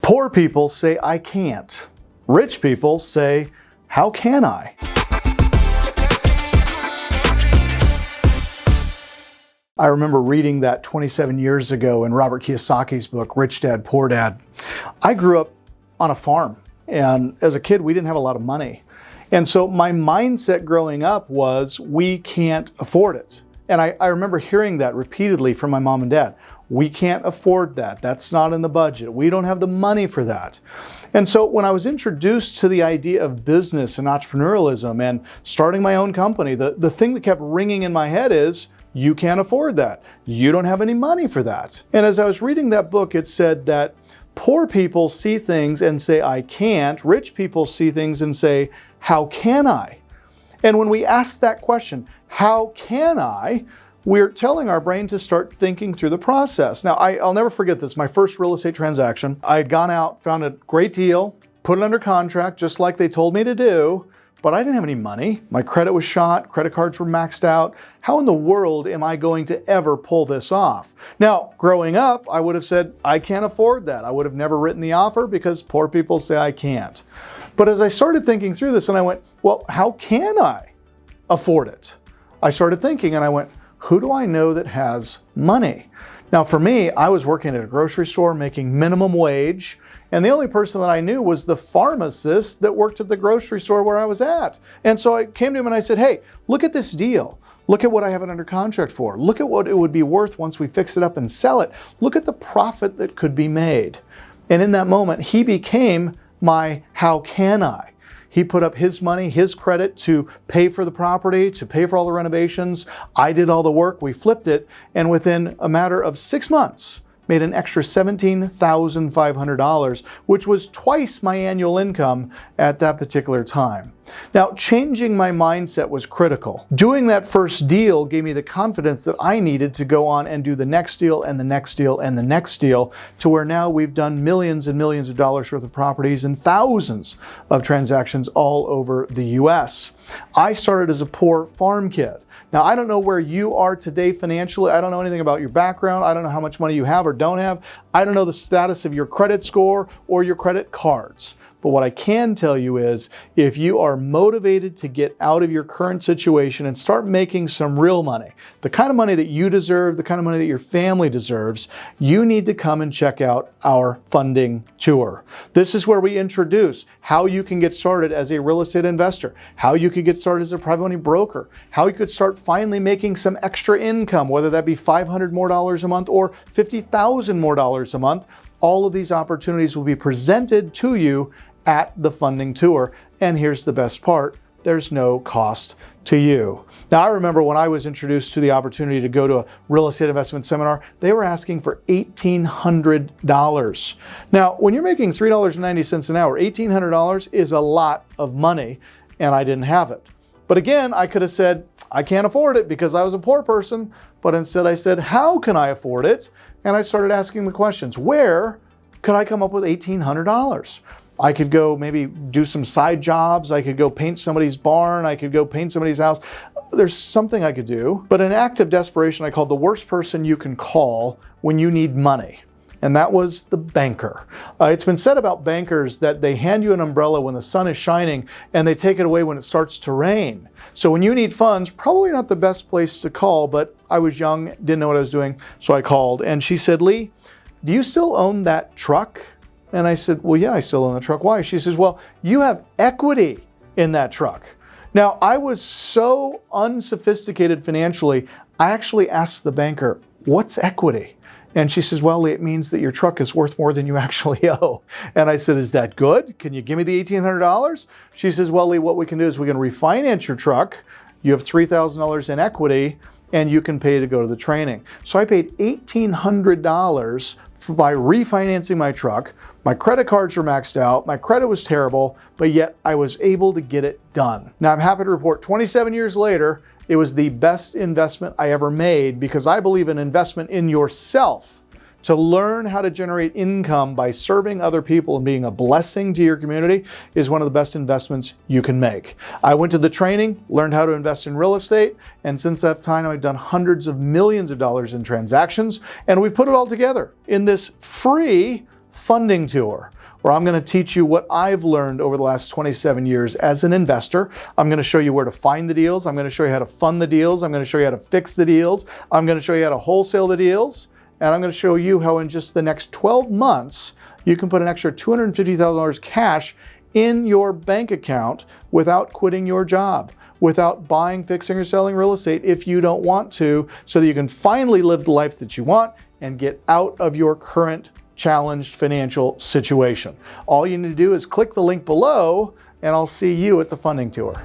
Poor people say, I can't. Rich people say, how can I? I remember reading that 27 years ago in Robert Kiyosaki's book, Rich Dad, Poor Dad. I grew up on a farm, and as a kid, we didn't have a lot of money. And so my mindset growing up was, we can't afford it. And I remember hearing that repeatedly from my mom and dad. We can't afford that. That's not in the budget. We don't have the money for that. And so when I was introduced to the idea of business and entrepreneurialism and starting my own company, the thing that kept ringing in my head is, you can't afford that. You don't have any money for that. And as I was reading that book, it said that poor people see things and say, I can't. Rich people see things and say, how can I? And when we ask that question, how can I? We're telling our brain to start thinking through the process. Now, I'll never forget this. My first real estate transaction, I had gone out, found a great deal, put it under contract, just like they told me to do, but I didn't have any money. My credit was shot, credit cards were maxed out. How in the world am I going to ever pull this off? Now, growing up, I would have said, I can't afford that. I would have never written the offer because poor people say I can't. But as I started thinking through this and I went, well, how can I afford it? I started thinking and I went, who do I know that has money? Now for me, I was working at a grocery store making minimum wage, and the only person that I knew was the pharmacist that worked at the grocery store where I was at. And so I came to him and I said, hey, look at this deal. Look at what I have it under contract for. Look at what it would be worth once we fix it up and sell it. Look at the profit that could be made. And in that moment, he became my how can I? He put up his money, his credit to pay for the property, to pay for all the renovations. I did all the work, we flipped it, and within a matter of 6 months, made an extra $17,500, which was twice my annual income at that particular time. Now, changing my mindset was critical. Doing that first deal gave me the confidence that I needed to go on and do the next deal and the next deal and the next deal, to where now we've done millions and millions of dollars worth of properties and thousands of transactions all over the US. I started as a poor farm kid. Now, I don't know where you are today financially. I don't know anything about your background. I don't know how much money you have or don't have. I don't know the status of your credit score or your credit cards. But what I can tell you is, if you are motivated to get out of your current situation and start making some real money, the kind of money that you deserve, the kind of money that your family deserves, you need to come and check out our funding tour. This is where we introduce how you can get started as a real estate investor, how you could get started as a private money broker, how you could start finally making some extra income, whether that be $500 more a month or $50,000 more a month. All of these opportunities will be presented to you at the funding tour. And here's the best part, there's no cost to you. Now, I remember when I was introduced to the opportunity to go to a real estate investment seminar, they were asking for $1,800. Now, when you're making $3.90 an hour, $1,800 is a lot of money, and I didn't have it. But again, I could have said, I can't afford it because I was a poor person, but instead I said, how can I afford it? And I started asking the questions, where could I come up with $1,800? I could go maybe do some side jobs. I could go paint somebody's barn. I could go paint somebody's house. There's something I could do. But in an act of desperation, I called the worst person you can call when you need money. And that was the banker. It's been said about bankers that they hand you an umbrella when the sun is shining and they take it away when it starts to rain. So when you need funds, probably not the best place to call, but I was young, didn't know what I was doing, so I called. And she said, Lee, do you still own that truck? And I said, well, yeah, I still own the truck. Why? She says, well, you have equity in that truck. Now, I was so unsophisticated financially, I actually asked the banker, what's equity? And she says, well, it means that your truck is worth more than you actually owe. And I said, is that good? Can you give me the $1,800? She says, well, Lee, what we can do is we can refinance your truck. You have $3,000 in equity, and you can pay to go to the training. So I paid $1,800 by refinancing my truck. My credit cards were maxed out. My credit was terrible, but yet I was able to get it done. Now I'm happy to report 27 years later, it was the best investment I ever made, because I believe an investment in yourself to learn how to generate income by serving other people and being a blessing to your community is one of the best investments you can make. I went to the training, learned how to invest in real estate, and since that time I've done hundreds of millions of dollars in transactions, and we've put it all together in this free funding tour, where I'm going to teach you what I've learned over the last 27 years as an investor. I'm going to show you where to find the deals. I'm going to show you how to fund the deals. I'm going to show you how to fix the deals. I'm going to show you how to wholesale the deals. And I'm going to show you how in just the next 12 months, you can put an extra $250,000 cash in your bank account without quitting your job, without buying, fixing, or selling real estate if you don't want to, so that you can finally live the life that you want and get out of your current challenged financial situation. All you need to do is click the link below, and I'll see you at the funding tour.